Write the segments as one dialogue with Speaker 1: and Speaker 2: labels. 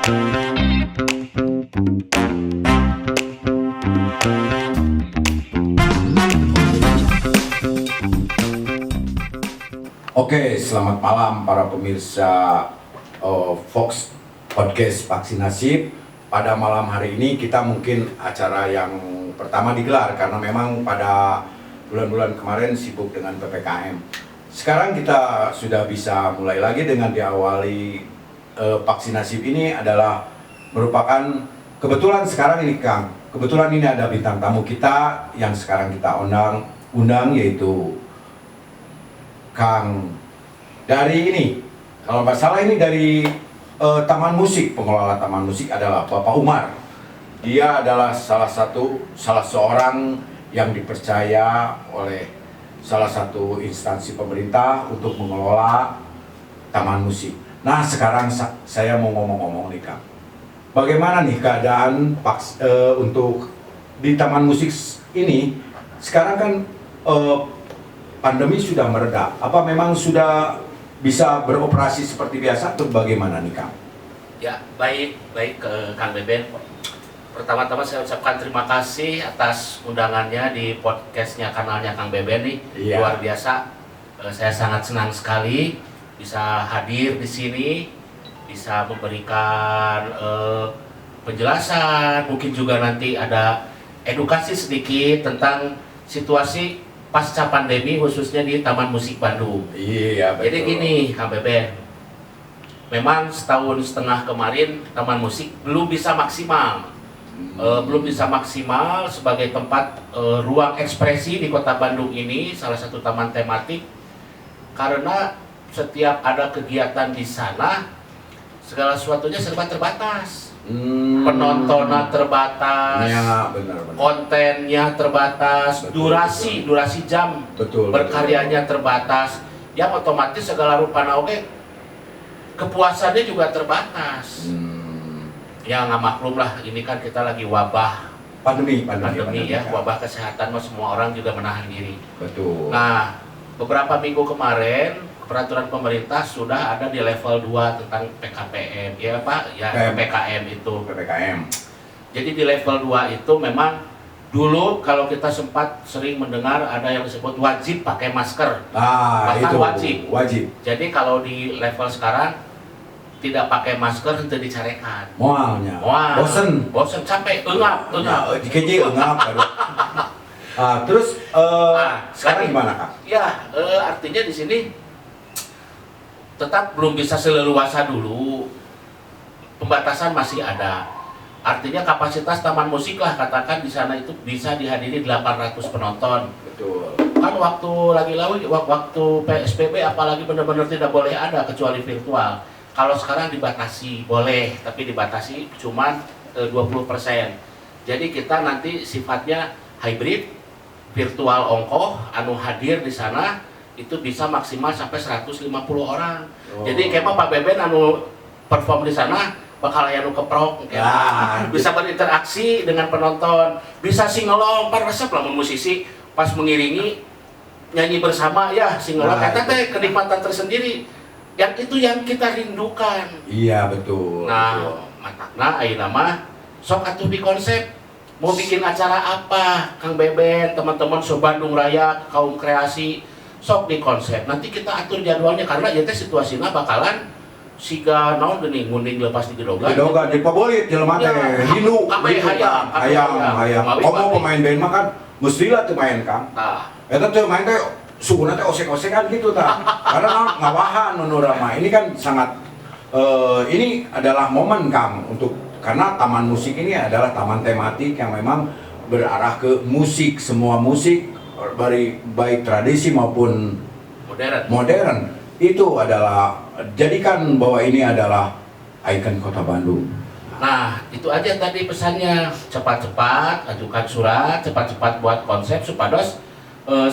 Speaker 1: Oke, selamat malam para pemirsa Fox Podcast Vaksinasi. Pada malam hari ini kita mungkin acara yang pertama digelar karena memang pada bulan-bulan kemarin sibuk dengan PPKM. Sekarang kita sudah bisa mulai lagi dengan diawali vaksinasi ini adalah merupakan kebetulan sekarang ini Kang. Kebetulan ini ada bintang tamu kita yang sekarang kita undang yaitu Kang dari ini, kalau nggak salah ini dari Taman Musik, pengelola Taman Musik adalah Bapak Umar. Dia adalah salah seorang yang dipercaya oleh salah satu instansi pemerintah untuk mengelola Taman Musik. Nah sekarang saya mau ngomong-ngomong nih Kang, bagaimana nih keadaan untuk di Taman Musik ini? Sekarang kan pandemi sudah mereda, apa memang sudah bisa beroperasi seperti biasa atau bagaimana nih Kang?
Speaker 2: Ya, baik ke Kang Beben. Pertama-tama saya ucapkan terima kasih atas undangannya di podcastnya kanalnya Kang Beben nih. Iya. Luar biasa. Saya sangat senang sekali bisa hadir di sini, bisa memberikan penjelasan, mungkin juga nanti ada edukasi sedikit tentang situasi pasca pandemi khususnya di Taman Musik Bandung.
Speaker 1: Iya, betul.
Speaker 2: Jadi gini Kang Beben, memang setahun setengah kemarin Taman Musik belum bisa maksimal. Belum bisa maksimal sebagai tempat ruang ekspresi di Kota Bandung ini, salah satu taman tematik. Karena setiap ada kegiatan di sana, segala sesuatunya serba terbatas. Penontonnya terbatas,
Speaker 1: ya, benar.
Speaker 2: kontennya terbatas,
Speaker 1: betul.
Speaker 2: durasi jam
Speaker 1: betul,
Speaker 2: berkaryanya terbatas, yang otomatis segala rupa oke kepuasannya juga terbatas. Ya nggak maklum lah, ini kan kita lagi wabah pandemi ya, wabah kesehatan, semua orang juga menahan diri.
Speaker 1: Betul.
Speaker 2: Nah beberapa minggu kemarin peraturan pemerintah sudah ada di level 2 tentang PKPM, ya Pak, ya PPKM itu.
Speaker 1: PPKM.
Speaker 2: Jadi di level 2 itu memang dulu kalau kita sempat sering mendengar ada yang disebut wajib pakai masker.
Speaker 1: Bahkan
Speaker 2: itu
Speaker 1: wajib.
Speaker 2: Jadi kalau di level sekarang tidak pakai masker itu dicarekan.
Speaker 1: Mualnya. Bosen capek, engap. Dikeji engap. Terus sekarang gimana Kak?
Speaker 2: Ya, artinya di sini tetap belum bisa seleluasa dulu, pembatasan masih ada. Artinya kapasitas Taman Musik lah katakan di sana itu bisa dihadiri 800 penonton.
Speaker 1: Betul.
Speaker 2: Kan waktu waktu PSBB apalagi benar-benar tidak boleh ada kecuali virtual. Kalau sekarang dibatasi boleh, tapi dibatasi cuman 20%. Jadi kita nanti sifatnya hybrid, virtual ongkoh, anu hadir di sana itu bisa maksimal sampai 150 orang. Jadi kayak Pak Beben anu perform di sana bakal anu keprok bisa berinteraksi dengan penonton, bisa singelong, resep lah musisi pas mengiringi nyanyi bersama ya singelong kata teh kenikmatan tersendiri. Yang itu yang kita rindukan.
Speaker 1: Iya betul.
Speaker 2: Nah, matakna ayeuna mah sok atuh di konsep mau bikin acara apa Kang Beben, teman-teman Bandung Raya, kaum kreasi sok di konsep, nanti kita atur jadwalnya karena ya teh situasinya bakalan siga naon geuning munding lepas di gedogan
Speaker 1: di pabolit jelema teh hilu hayang komo pemain band mah kan mestilah teu main Kang. Eta teh main teh suhuna teh osek-osekan gitu tah. Karena ngawahan nu rama. Ini kan sangat ini adalah momen Kang untuk karena Taman Musik ini adalah taman tematik yang memang berarah ke musik, semua musik baik tradisi maupun modern itu adalah jadikan bahwa ini adalah ikon Kota Bandung.
Speaker 2: Nah itu aja tadi pesannya, cepat-cepat ajukan surat, cepat-cepat buat konsep supados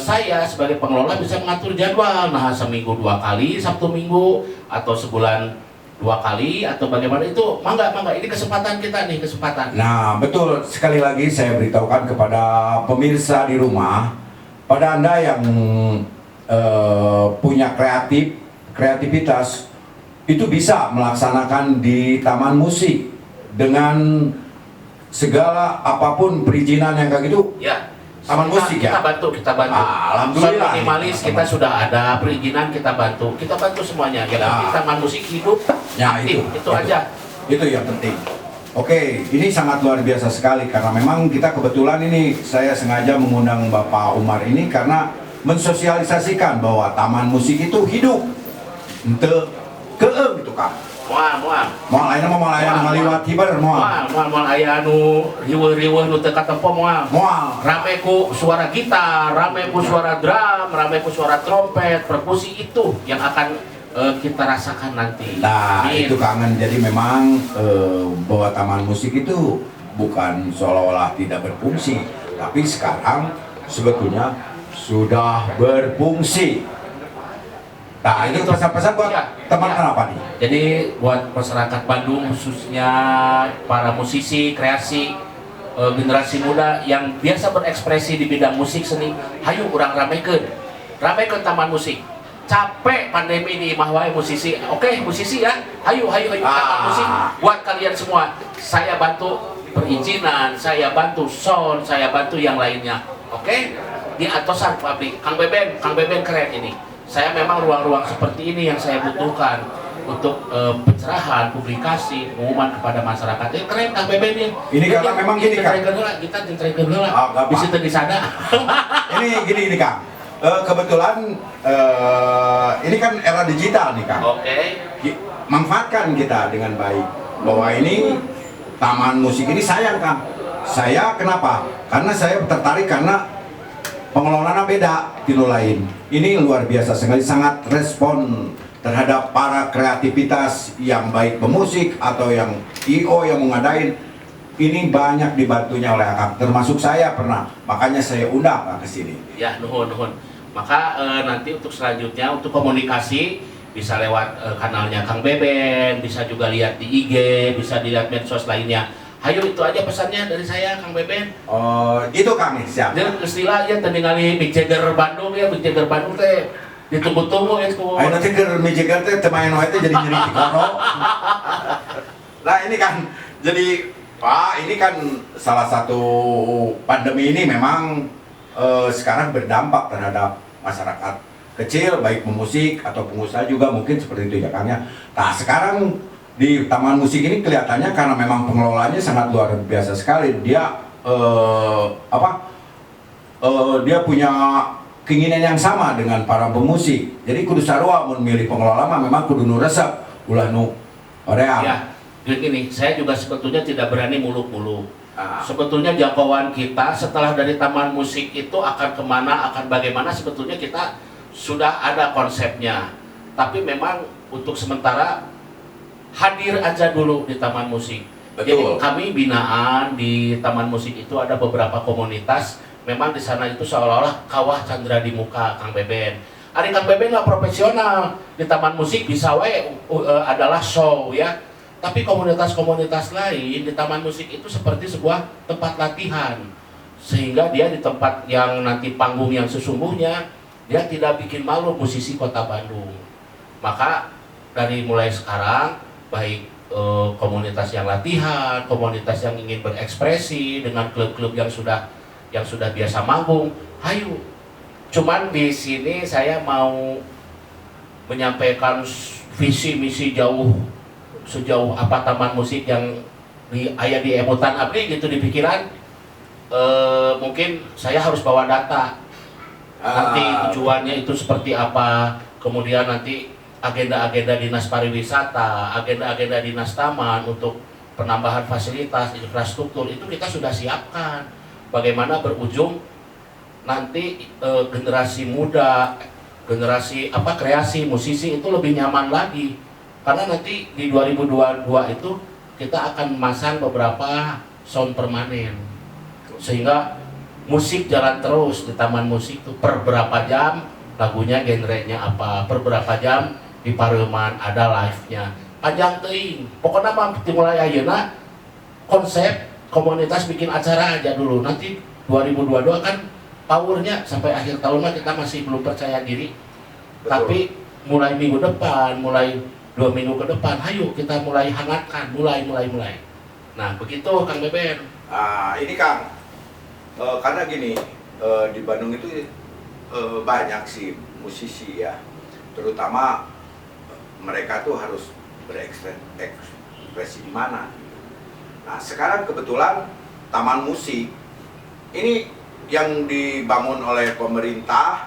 Speaker 2: saya sebagai pengelola bisa mengatur jadwal. Nah seminggu 2 kali Sabtu Minggu atau sebulan 2 kali atau bagaimana itu mangga ini kesempatan kita nih kesempatan.
Speaker 1: Nah betul sekali lagi saya beritahukan kepada pemirsa di rumah. Pada Anda yang punya kreativitas, itu bisa melaksanakan di taman musik dengan segala apapun perizinan yang kayak gitu.
Speaker 2: Ya.
Speaker 1: Taman musik ya.
Speaker 2: Kita bantu.
Speaker 1: Alhamdulillah.
Speaker 2: Minimalis kita sudah ada perizinan, kita bantu semuanya. Yang penting taman musik hidup,
Speaker 1: ya,
Speaker 2: aktif, itu aja.
Speaker 1: Itu yang penting. Oke, ini sangat luar biasa sekali karena memang kita kebetulan ini saya sengaja mengundang Bapak Umar ini karena mensosialisasikan bahwa taman musik itu hidup. Ente keem gitu kan. Moal aya ngaliwat hibar
Speaker 2: moal aya anu riweuh-riweuh nu teu katempo moal. Rame ku suara gitar, rame ku suara drum, rame ku suara trompet, perkusi itu yang akan kita rasakan nanti.
Speaker 1: Nah, itu kangen. Jadi memang bahwa taman musik itu bukan seolah-olah tidak berfungsi, tapi sekarang sebetulnya sudah berfungsi. Nah, itu pesan-pesan buat teman-teman apa nih?
Speaker 2: Jadi buat masyarakat Bandung khususnya para musisi, kreasi, generasi muda yang biasa berekspresi di bidang musik seni, hayu urang ramekeun taman musik. Capek pandemi ini mah wae musisi. Oke, musisi ya. Hayu taman musik buat kalian semua. Saya bantu perizinan, saya bantu sound, saya bantu yang lainnya. Oke? Di atosan pabrik. Kang Beben keren ini. Saya memang ruang-ruang seperti ini yang saya butuhkan untuk pencerahan, publikasi, pengumuman kepada masyarakat. Ini keren Kang Beben ini.
Speaker 1: Ini karena memang gini Kang.
Speaker 2: Kita centrekeun heula. Bisa teu disana.
Speaker 1: Ini gini Kang. Kebetulan ini kan era digital nih Kang.
Speaker 2: Oke.
Speaker 1: Manfaatkan kita dengan baik. Bahwa ini taman musik ini sayang Kang. Saya kenapa? Karena saya tertarik karena pengelolaannya beda tilo lain. Ini luar biasa sekali, sangat respon terhadap para kreativitas yang baik pemusik atau yang IO yang mengadain. Ini banyak dibantunya oleh Akang, termasuk saya pernah. Makanya saya undang ke sini.
Speaker 2: Ya, nuhun. Maka nanti untuk selanjutnya untuk komunikasi bisa lewat kanalnya Kang Beben, bisa juga lihat di IG, bisa dilihat medsos lainnya. Hayo itu aja pesannya dari saya Kang Beben.
Speaker 1: Oh, itu Kang, siap.
Speaker 2: Dan istilahnya ningali Mick Jagger Bandung ya, Mick Jagger Bandung teh ditunggu-tunggu itu.
Speaker 1: Ayo nanti ke Mick Jagger teh temain wae teh jadi nyeri tikoro. Nah, ini kan jadi Pak, ini kan salah satu pandemi ini memang sekarang berdampak terhadap masyarakat kecil, baik pemusik atau pengusaha juga mungkin seperti itu ya Kang ya. Nah, sekarang di taman musik ini kelihatannya karena memang pengelolaannya sangat luar biasa sekali. Dia dia punya keinginan yang sama dengan para pemusik. Jadi kudu sarua memilih pengelola mah memang kudu nu resep ulah nu oreang.
Speaker 2: Ya, gini, saya juga sebetulnya tidak berani muluk-muluk. Sebetulnya jangkauan kita setelah dari taman musik itu akan kemana, akan bagaimana, sebetulnya kita sudah ada konsepnya. Tapi memang untuk sementara hadir aja dulu di taman musik.
Speaker 1: Betul.
Speaker 2: Jadi kami binaan di taman musik itu ada beberapa komunitas. Memang di sana itu seolah-olah kawah Candra di muka Kang Beben. Ari Kang Beben nggak profesional di taman musik bisa wae adalah show ya. Tapi komunitas-komunitas lain di taman musik itu seperti sebuah tempat latihan. Sehingga dia di tempat yang nanti panggung yang sesungguhnya dia tidak bikin malu musisi Kota Bandung. Maka dari mulai sekarang baik komunitas yang latihan, komunitas yang ingin berekspresi dengan klub-klub yang sudah biasa manggung, hayu. Cuman di sini saya mau menyampaikan visi misi sejauh apa taman musik yang aya di emutan abdi gitu di pikiran. Mungkin saya harus bawa data. Nanti tujuannya itu seperti apa, kemudian nanti agenda-agenda dinas pariwisata, agenda-agenda dinas taman untuk penambahan fasilitas, infrastruktur itu kita sudah siapkan. Bagaimana berujung nanti generasi muda, generasi kreasi musisi itu lebih nyaman lagi. Karena nanti di 2022 itu kita akan memasang beberapa sound permanen. Sehingga musik jalan terus di taman musik itu per berapa jam lagunya genrenya apa, per berapa jam di Parleman ada live-nya. Panjang teuing. Pokoknya mah dimulai ayeuna konsep komunitas bikin acara aja dulu. Nanti 2022 kan powernya sampai akhir tahun mah kita masih belum percaya diri. Betul. Tapi mulai minggu depan, mulai 2 minggu ke depan, ayo kita mulai hangatkan, mulai. Nah begitu Kang Beben.
Speaker 1: Ini Kang, karena gini, di Bandung itu banyak sih musisi ya, terutama mereka tuh harus berekspresi di mana. Nah sekarang kebetulan taman musik ini yang dibangun oleh pemerintah,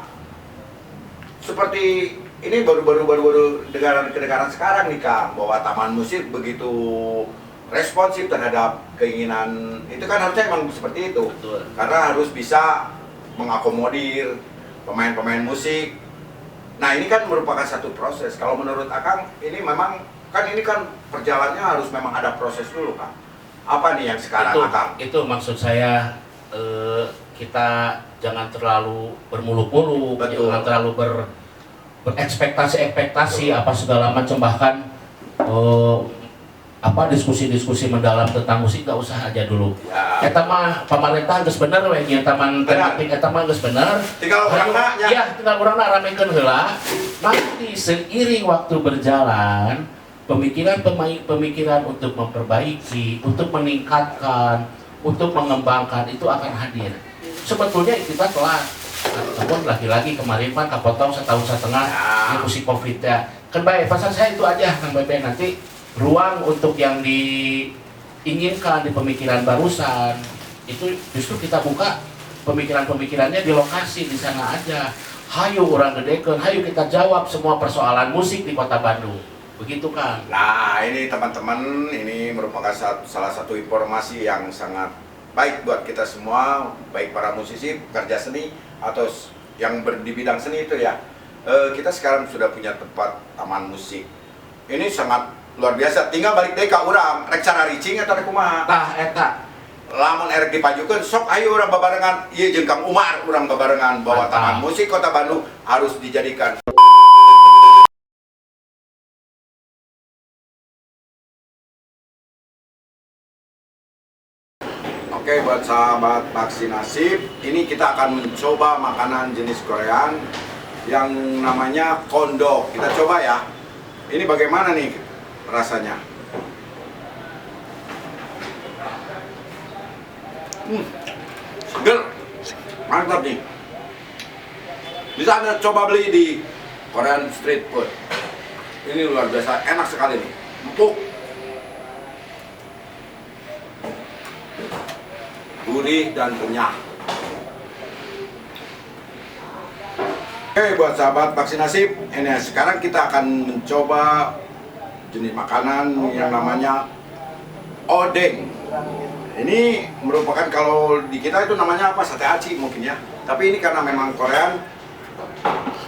Speaker 1: seperti ini baru kedengaran sekarang nih Kang, bahwa taman musik begitu responsif terhadap keinginan, itu kan harusnya emang seperti itu.
Speaker 2: Betul.
Speaker 1: Karena harus bisa mengakomodir pemain-pemain musik. Nah ini kan merupakan satu proses. Kalau menurut Akang ini memang kan ini kan perjalanannya harus memang ada proses dulu Kang. Apa nih yang sekarang Akang?
Speaker 2: Itu maksud saya, kita jangan terlalu bermuluk-muluk, jangan terlalu berekspektasi apa segala macam, bahkan diskusi-diskusi mendalam tentang musik gak usah aja dulu.
Speaker 1: Ya.
Speaker 2: Eta mah pemerintah geus bener we nya taman tematik eta mah geus bener.
Speaker 1: Tinggal urangna nya.
Speaker 2: Iya, tinggal urangna ramekeun heula. Nanti seiring waktu berjalan, pemikiran untuk memperbaiki, untuk meningkatkan, untuk mengembangkan itu akan hadir. Sebetulnya kita telat, namun lagi-lagi kemarin kan kepotong 1,5 tahun diskusi COVID ya. Kan baik, pesan saya itu aja Kang Beben, nanti ruang untuk yang diinginkan di pemikiran barusan itu justru kita buka pemikiran-pemikirannya di lokasi di sana aja. Hayu orang gedekeun, hayu kita jawab semua persoalan musik di Kota Bandung. Begitu Kang.
Speaker 1: Nah ini teman-teman, ini merupakan salah satu informasi yang sangat baik buat kita semua, baik para musisi, pekerja seni, atau yang di bidang seni itu ya. Kita sekarang sudah punya tempat taman musik. Ini sangat luar biasa. Tinggal balik deh ke urang, rek cara ricing atau rek kumaha.
Speaker 2: Tah eta.
Speaker 1: Lamun erek dipajukeun, sok ayo urang babarengan. Ieu jeung Kang Umar urang babarengan bahwa taman musik Kota Bandung harus dijadikan. Oke, buat sahabat vaksinasi, ini kita akan mencoba makanan jenis Korean yang namanya kondok. Kita coba ya. Ini bagaimana nih rasanya? Seger, mantap nih. Bisa Anda coba beli di Korean Street Food. Ini luar biasa, enak sekali nih. Empuk, gurih dan kenyang. Oke, buat sahabat vaksinasi, ini sekarang kita akan mencoba jenis makanan yang namanya odeng. Ini merupakan, kalau di kita itu namanya apa, sate aci mungkin ya. Tapi ini karena memang Korean,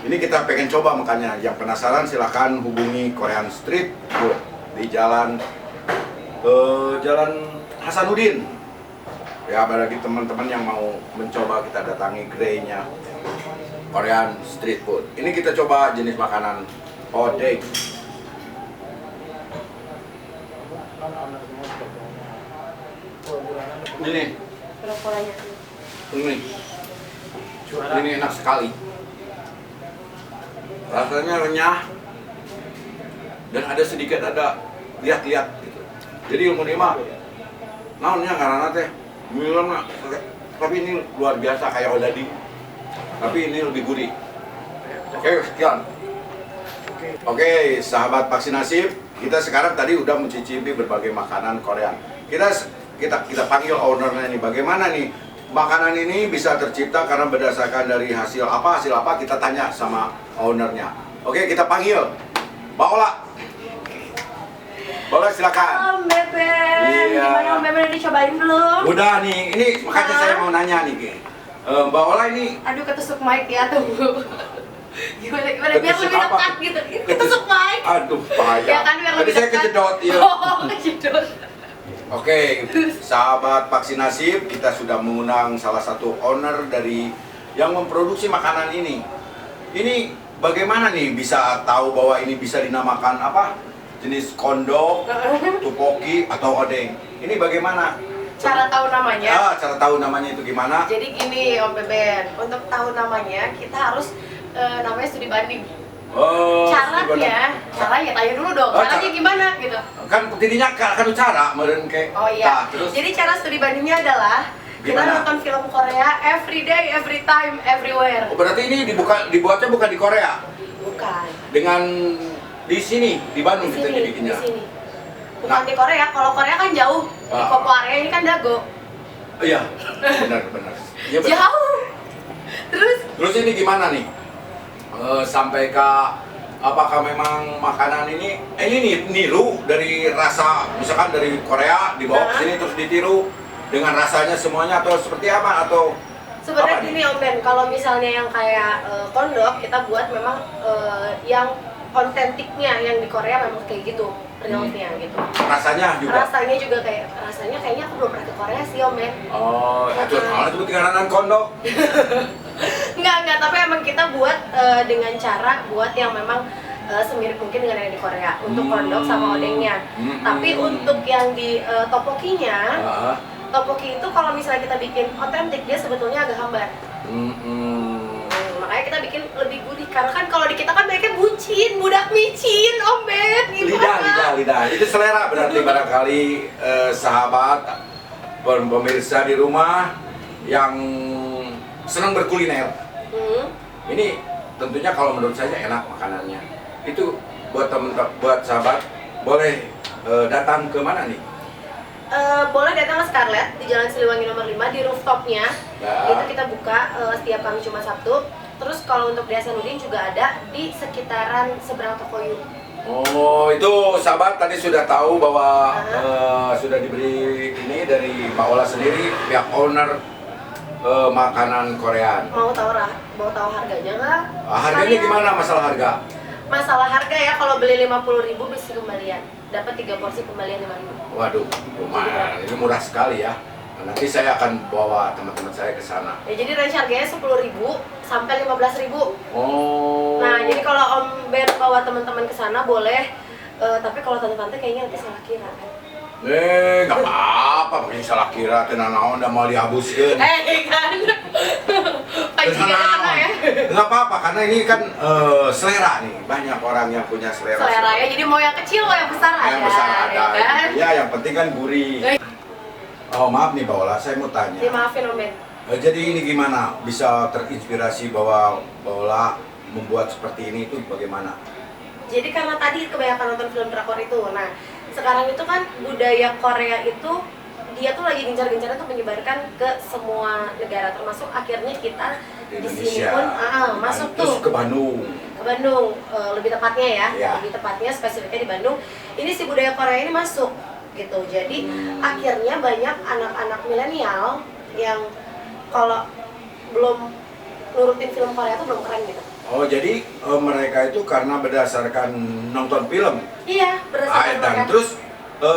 Speaker 1: ini kita pengen coba, makanya yang penasaran silahkan hubungi Korean Street Food di Jalan Hasanuddin. Ya, bagi teman-teman yang mau mencoba, kita datangi gerai-nya Korean Street Food. Ini kita coba jenis makanan odeng. Ini enak sekali. Rasanya renyah dan ada sedikit lihat-lihat gitu. Jadi ilmu lima, naonnya karena teh milam, tapi ini luar biasa kayak odading. Tapi ini lebih gurih. Oke, sekian. Oke, sahabat vaksinasi, kita sekarang tadi udah mencicipi berbagai makanan Korea. Kita panggil ownernya nih, bagaimana nih makanan ini bisa tercipta karena berdasarkan dari hasil apa kita tanya sama ownernya. Oke, kita panggil Mbak Ola. Boleh, silakan.
Speaker 3: Om Beben,
Speaker 1: Iya.
Speaker 3: gimana Om Beben, udah dicobain belum?
Speaker 1: Udah nih, ini makanya saya mau nanya nih, Mbak Ola ini
Speaker 3: Aduh, ketusuk mic ya, tunggu. Gimana biar
Speaker 1: Ketusuk
Speaker 3: lebih
Speaker 1: apa?
Speaker 3: dekat gitu. Ketusuk mic.
Speaker 1: Aduh, bahaya.
Speaker 3: Ya kan, biar
Speaker 1: Tadi
Speaker 3: lebih
Speaker 1: saya
Speaker 3: dekat.
Speaker 1: kejedot, iya.
Speaker 3: Oh, kejedot.
Speaker 1: Oke, sahabat vaksinasi, kita sudah mengundang salah satu owner dari yang memproduksi makanan ini. Ini bagaimana nih bisa tahu bahwa ini bisa dinamakan apa? Jenis kondok, tupoki, atau odeng. Ini bagaimana?
Speaker 3: Cara tahu namanya?
Speaker 1: Cara tahu namanya itu gimana?
Speaker 3: Jadi gini Om Beben, untuk tahu namanya kita harus namanya studi banding.
Speaker 1: Oh,
Speaker 3: caranya tanya dulu dong, caranya gimana gitu.
Speaker 1: Kan tidinya kan cara meureun ke.
Speaker 3: Oh iya. Jadi cara studi bandingnya adalah kita nonton film Korea every day, every time, everywhere.
Speaker 1: Oh, berarti ini dibuatnya bukan di Korea?
Speaker 3: Bukan.
Speaker 1: Dengan di sini, di Bandung kita dibikinnya.
Speaker 3: Di sini. Bukan di Korea. Kalau Korea kan jauh. Di Kopo area ini kan Dago.
Speaker 1: Iya. Benar. Iya benar.
Speaker 3: Jauh. Terus
Speaker 1: ini gimana nih? Sampai ke apakah memang makanan ini niru dari rasa misalkan dari Korea dibawa ke sini terus ditiru dengan rasanya semuanya atau seperti apa atau
Speaker 3: sebenarnya gini Om Ben, kalau misalnya yang kayak kondok kita buat memang yang otentiknya yang di Korea memang kayak gitu realnya gitu.
Speaker 1: Rasanya
Speaker 3: juga kayaknya aku belum pernah ke Korea sih Om Ben.
Speaker 1: Oh, itu malah itu tinggalan kondok.
Speaker 3: Enggak, tapi emang kita buat dengan cara buat yang memang semirip mungkin dengan yang di Korea untuk kondok sama odengnya. Tapi untuk yang di topoki itu kalau misalnya kita bikin otentik dia sebetulnya agak hambar. Makanya kita bikin lebih gurih karena kan kalau di kita kan mereka budak micin, Om Ben.
Speaker 1: Lidah. Itu selera berarti barangkali sahabat pemirsa di rumah yang senang berkuliner. Ini tentunya kalau menurut saya enak makanannya. Itu buat sahabat boleh datang ke mana nih?
Speaker 3: Boleh datang ke Scarlett di Jalan Siliwangi nomor 5 di rooftopnya. Itu kita buka setiap Kamis Jumat Sabtu. Terus kalau untuk di Hasanuddin juga ada di sekitaran seberang Tokoyu.
Speaker 1: Oh, itu sahabat tadi sudah tahu bahwa sudah diberi ini dari Mbak Ola sendiri, pihak owner makanan Korean.
Speaker 3: Mau tahu harganya nggak?
Speaker 1: Harganya gimana masalah harga?
Speaker 3: Masalah harga ya, kalau beli 50.000 bisa kembalian. Dapat 3 porsi kembalian 5.000.
Speaker 1: Waduh, lumayan. Ini murah sekali ya. Nanti saya akan bawa teman-teman saya ke sana.
Speaker 3: Ya, jadi range harganya 10.000 sampai 15.000.
Speaker 1: Oh.
Speaker 3: Nah, jadi kalau Om Ben bawa teman-teman ke sana boleh. Tapi kalau tante-tante kayaknya nanti salah kira kan.
Speaker 1: Nggak apa-apa, pakai salah kira, tenang naon udah mau dihabuskan.
Speaker 3: Kan. Ya.
Speaker 1: Nggak apa-apa, karena ini kan selera nih, banyak orang yang punya selera.
Speaker 3: Selera ya, jadi mau yang kecil mau yang besar ada.
Speaker 1: Yang besar ada,
Speaker 3: ya kan?
Speaker 1: Ya yang penting kan gurih. Oh maaf nih Mbak Ola, saya mau tanya.
Speaker 3: Dimaafin Om Ben.
Speaker 1: Jadi ini gimana bisa terinspirasi bahwa Mbak Ola membuat seperti ini itu bagaimana?
Speaker 3: Jadi karena tadi kebanyakan nonton film drakor itu, nah sekarang itu kan budaya Korea itu dia tuh lagi gencar-gencarnya tuh menyebarkan ke semua negara, termasuk akhirnya kita di sini pun masuk tuh
Speaker 1: ke Bandung.
Speaker 3: Ke Bandung lebih tepatnya
Speaker 1: ya.
Speaker 3: Lebih tepatnya spesifiknya di Bandung. Ini si budaya Korea ini masuk gitu. Jadi akhirnya banyak anak-anak milenial yang kalau belum nurutin film Korea tuh belum keren gitu.
Speaker 1: Oh jadi mereka itu karena berdasarkan nonton film.
Speaker 3: Iya, berdasarkan
Speaker 1: dan
Speaker 3: mereka.
Speaker 1: Terus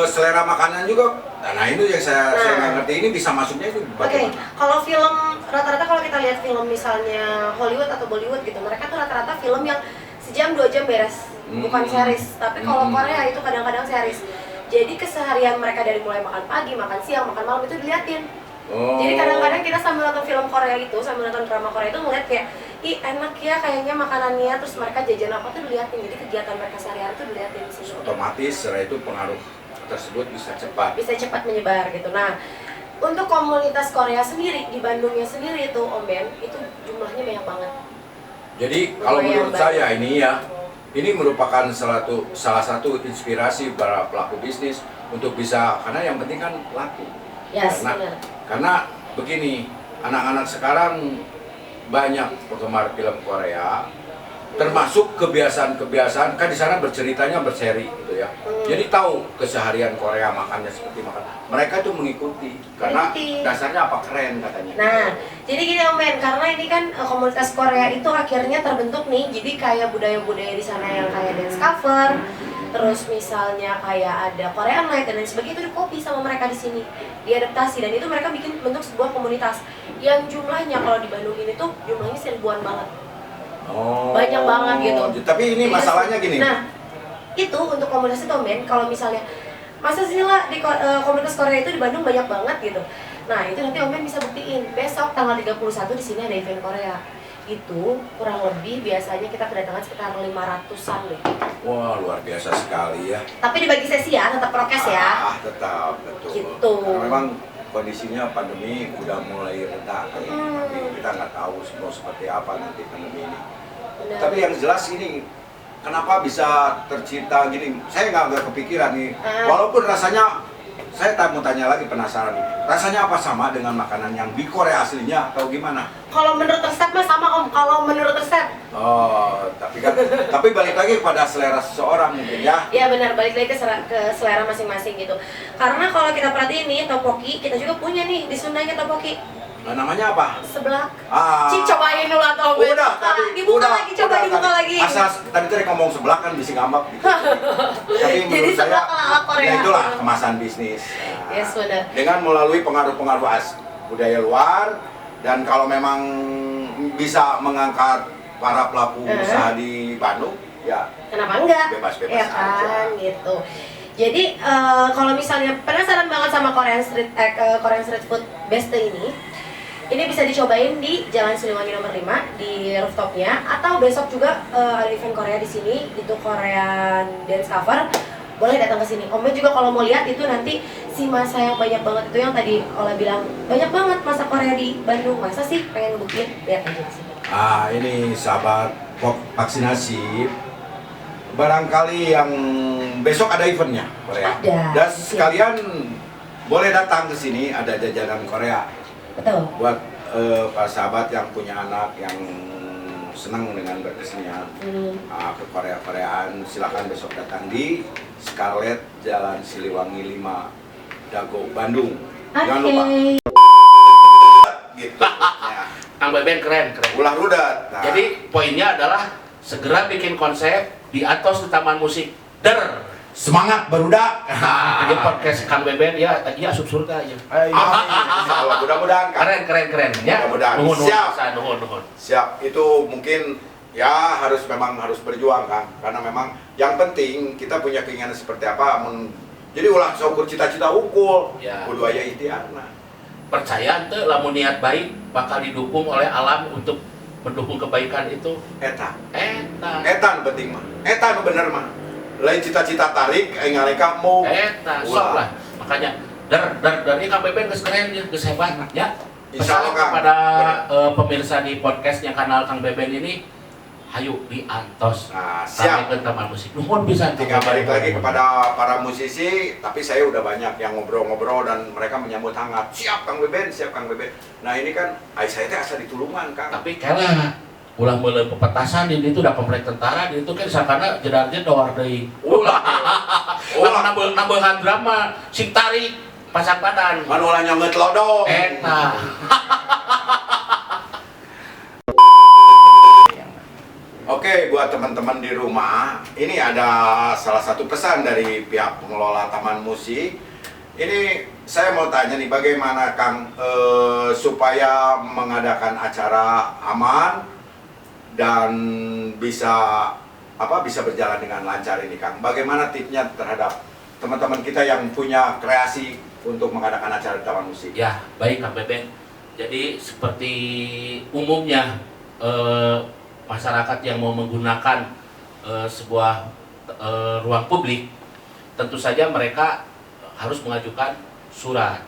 Speaker 1: selera makanan juga. Nah itu yang saya nggak ngerti, ini bisa masuknya itu bagaimana?
Speaker 3: Kalau film rata-rata kalau kita lihat film misalnya Hollywood atau Bollywood gitu, mereka tuh rata-rata film yang sejam 2 jam beres, bukan series. Tapi kalau Korea itu kadang-kadang series. Jadi keseharian mereka dari mulai makan pagi, makan siang, makan malam itu diliatin. Jadi kadang-kadang kita sambil nonton film Korea itu, sambil nonton drama Korea itu ngeliat kayak, ih enak ya kayaknya makanannya, terus mereka jajan apa tuh diliatin. Jadi kegiatan mereka sehari-hari tuh diliatin di situ.
Speaker 1: Otomatis setelah itu pengaruh tersebut bisa cepat
Speaker 3: menyebar gitu. Nah, untuk komunitas Korea sendiri di Bandungnya sendiri itu Om Ben, itu jumlahnya banyak banget.
Speaker 1: Jadi kalau menurut saya ini merupakan salah satu inspirasi para pelaku bisnis untuk bisa, karena yang penting kan laku. Karena begini, anak-anak sekarang banyak penggemar film Korea, termasuk kebiasaan-kebiasaan kan di sana berceritanya berseri gitu ya. Jadi tahu keseharian Korea makannya seperti makan. Mereka tuh mengikuti karena dasarnya apa keren katanya.
Speaker 3: Nah, jadi gini Om Ben, karena ini kan komunitas Korea itu akhirnya terbentuk nih. Jadi kayak budaya-budaya di sana yang kayak dance cover, terus misalnya kayak ada Korean Night dan lain sebagainya itu di-copy sama mereka di sini, diadaptasi, dan itu mereka bikin bentuk sebuah komunitas yang jumlahnya kalau di Bandung ini tuh jumlahnya seribuan banget. Banyak banget gitu.
Speaker 1: Tapi ini masalahnya gini.
Speaker 3: Nah, itu untuk komunitas itu Om Ben, kalau misalnya masa sih lah di komunitas Korea itu di Bandung banyak banget gitu. Nah, itu nanti Om Ben bisa buktiin. Besok tanggal 31 di sini ada event Korea. itu kurang lebih biasanya kita kedatangan sekitar 500-an deh.
Speaker 1: Wah, luar biasa sekali ya.
Speaker 3: Tapi dibagi sesi ya, tetap prokes ya.
Speaker 1: Tetap, betul.
Speaker 3: Gitu.
Speaker 1: Karena memang kondisinya pandemi udah mulai reda, tapi kita nggak tahu mau seperti apa nanti pandemi ini.
Speaker 3: Benar.
Speaker 1: Tapi yang jelas ini, kenapa bisa tercipta gini? Saya nggak kepikiran nih. Walaupun rasanya, saya mau tanya lagi, penasaran nih. Rasanya apa sama dengan makanan yang di Korea aslinya atau gimana?
Speaker 3: Kalau menurut resep mah sama Om. Kalau menurut resep.
Speaker 1: Oh, tapi balik lagi kepada selera seseorang mungkin ya.
Speaker 3: Ya benar, balik lagi ke selera masing-masing gitu. Karena kalau kita perhatiin nih, topoki kita juga punya nih di Sundanya topoki.
Speaker 1: Nah, namanya apa?
Speaker 3: Seblak.
Speaker 1: Ah.
Speaker 3: Cik cobain dulu atau
Speaker 1: Udah, tadi
Speaker 3: dibuka lagi, coba dibuka lagi.
Speaker 1: Asal tadi ngomong seblak kan bisa ngambek gitu. Tapi
Speaker 3: Jadi
Speaker 1: menurut saya,
Speaker 3: seblak ala Korea.
Speaker 1: ya itulah kemasan bisnis.
Speaker 3: Yes, benar.
Speaker 1: Dengan melalui pengaruh-pengaruh budaya luar, dan kalau memang bisa mengangkat para pelaku usaha di Bandung, ya
Speaker 3: kenapa enggak?
Speaker 1: Bebas-bebas
Speaker 3: ya kan,
Speaker 1: aja.
Speaker 3: gitu. Jadi kalau misalnya penasaran banget sama Korean street food Beste ini bisa dicobain di Jalan Siliwangi nomor 5 di rooftopnya, atau besok juga ada event Korea di sini, itu Korean Dance Cover. Boleh datang ke sini. Omnya juga kalau mau lihat itu nanti si masa yang banyak banget itu yang tadi Ola bilang banyak banget masa Korea di Bandung. Masa sih pengen buktiin? Lihat aja di sini.
Speaker 1: Ini sahabat pop vaksinasi. Barangkali yang besok ada eventnya Korea.
Speaker 3: Ada.
Speaker 1: Dan sekalian boleh datang ke sini, ada jajanan Korea.
Speaker 3: Betul.
Speaker 1: Buat para sahabat yang punya anak yang senang dengan berkesenian ke Korea-Koreaan, silakan besok datang di Scarlett Jalan Siliwangi 5 Dago Bandung. Jangan lupa. Gitu. Ya.
Speaker 2: Kang Beben keren.
Speaker 1: Ulah rudat. Nah.
Speaker 2: Jadi poinnya adalah segera bikin konsep di atas di Taman Musik
Speaker 1: Semangat barudak.
Speaker 2: Jadi podcast Kang Beben ya asup surga ya.
Speaker 1: Insyaallah, mudah-mudahan kan.
Speaker 2: Keren ya.
Speaker 1: Mudah-mudahan.
Speaker 2: Nuhun.
Speaker 1: Siap. Itu mungkin ya harus berjuang kan. Karena memang yang penting kita punya keinginan seperti apa. Jadi ulah syukur cita-cita ukul.
Speaker 2: Ya.
Speaker 1: Kudu aya ikhtiarna.
Speaker 2: Percaya ente lamun niat baik bakal didukung oleh alam untuk mendukung kebaikan itu.
Speaker 1: Eta
Speaker 2: Eta
Speaker 1: nu penting mah. Eta nu bener mah. Lain cita-cita tarik ngaleka mau.
Speaker 2: Sok lah. Makanya ini Kang Beben geus keren ya, geus hebat ya.
Speaker 1: Insyaallah
Speaker 2: Pesan
Speaker 1: Kang.
Speaker 2: kepada pemirsa di podcastnya kanal Kang Beben ini, hayu diantos.
Speaker 1: Nah, siap.
Speaker 2: Sampai ke Taman Musik. Nuhun pisan.
Speaker 1: Tinggal balik lagi kepada para musisi, tapi saya udah banyak yang ngobrol-ngobrol dan mereka menyambut hangat. Siap Kang Beben. Nah ini kan, saya teh asa ditulungan Kang.
Speaker 2: Tapi karena ulah meuleuh pepetasan di itu udah komplek tentara di itu kan sakana jedar-jedor deui. Ulah nambahan drama sing tarik pasang badan.
Speaker 1: Manu ulah nyonget lodong.
Speaker 2: Eta.
Speaker 1: Oke, buat teman-teman di rumah, ini ada salah satu pesan dari pihak pengelola Taman Musik. Ini saya mau tanya nih, bagaimana Kang supaya mengadakan acara aman dan bisa berjalan dengan lancar ini Kang. Bagaimana tipsnya terhadap teman-teman kita yang punya kreasi untuk mengadakan acara di Taman Musik?
Speaker 2: Ya, baik Kang Beben. Jadi seperti umumnya masyarakat yang mau menggunakan sebuah ruang publik, tentu saja mereka harus mengajukan surat.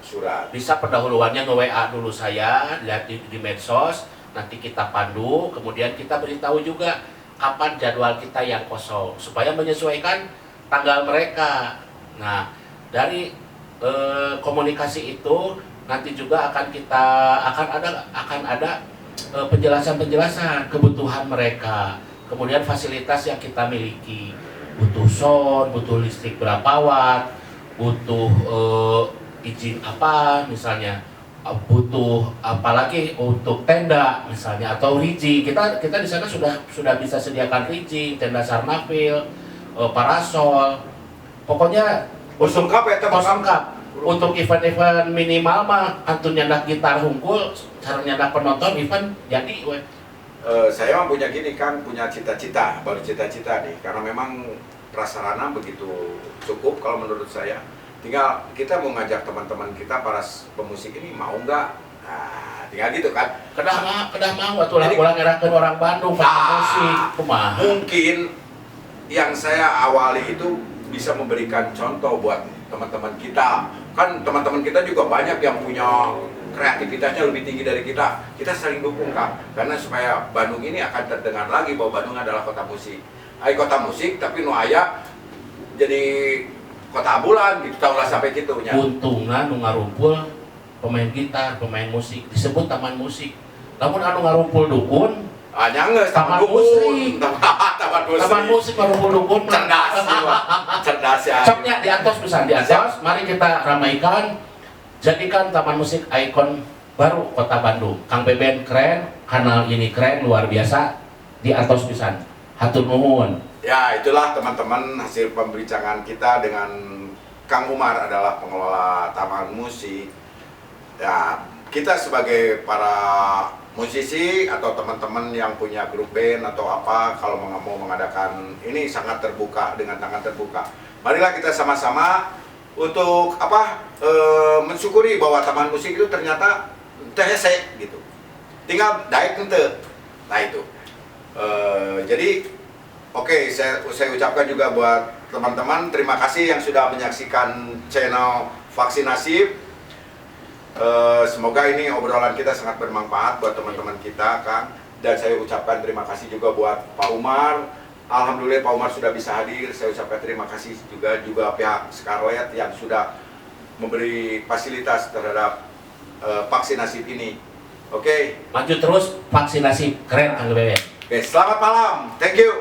Speaker 2: Bisa pendahuluannya nge-WA dulu saya, lihat di medsos, nanti kita pandu, kemudian kita beritahu juga kapan jadwal kita yang kosong supaya menyesuaikan tanggal mereka. Nah, dari komunikasi itu nanti juga akan ada penjelasan kebutuhan mereka, kemudian fasilitas yang kita miliki, butuh sound, butuh listrik berapa watt, butuh izin apa misalnya, butuh apalagi untuk tenda misalnya atau riji. Kita di sana sudah bisa sediakan riji, tenda sarnafil, parasol, pokoknya
Speaker 1: lengkap ya teman-teman.
Speaker 2: lengkap. Untuk event-event minimal mah antun nyandak gitar hungkul, sareng nyandak penonton event jadi we.
Speaker 1: Saya mah punya gini kan, punya cita-cita, baru cita-cita nih, karena memang prasarana begitu cukup kalau menurut saya. Tinggal kita mau ngajak teman-teman kita para pemusik ini mau nggak Nah, tinggal gitu kan.
Speaker 2: Kedah mau atuh ulang ngerakeun orang Bandung pakai musik kumaha.
Speaker 1: Mungkin yang saya awali itu bisa memberikan contoh buat teman-teman kita. Kan teman-teman kita juga banyak yang punya kreativitasnya lebih tinggi dari kita. Kita saling dukung, Kak. Karena supaya Bandung ini akan terdengar lagi bahwa Bandung adalah kota musik. Kota musik tapi nu aya jadi kota ambulan gitu, tahulah sampai gitu nya.
Speaker 2: Untungna nu ngarumpul pemain gitar, pemain musik disebut taman musik. Namun anu ngarumpul dukun
Speaker 1: Nyanges,
Speaker 2: taman
Speaker 1: dukun.
Speaker 2: musik.
Speaker 1: Taman musik
Speaker 2: ngarumpul dukun.
Speaker 1: cerdas sih, Pak. Cerdas ya.
Speaker 2: Soknya di atas pisan di atas. Mari kita ramaikan, jadikan taman musik ikon baru kota Bandung. Kang Beben keren, kanal ini keren luar biasa. Di atas pisan. Hatur nuhun.
Speaker 1: Ya, itulah teman-teman hasil pembincangan kita dengan Kang Umar adalah pengelola taman musik. Ya, kita sebagai para musisi atau teman-teman yang punya grup band atau apa, kalau mau mengadakan ini sangat terbuka, dengan tangan terbuka. Marilah kita sama-sama untuk mensyukuri bahwa taman musik itu ternyata hese gitu. Tinggal daek ente. Nah itu. Jadi oke, saya ucapkan juga buat teman-teman terima kasih yang sudah menyaksikan channel Vaksinasi. Semoga ini obrolan kita sangat bermanfaat buat teman-teman kita, Kang. Dan saya ucapkan terima kasih juga buat Pak Umar. Alhamdulillah Pak Umar sudah bisa hadir. Saya ucapkan terima kasih juga pihak Scarlett yang sudah memberi fasilitas terhadap vaksinasi ini. Oke.
Speaker 2: Maju terus vaksinasi keren Kang Beben.
Speaker 1: Oke, selamat malam. Thank you.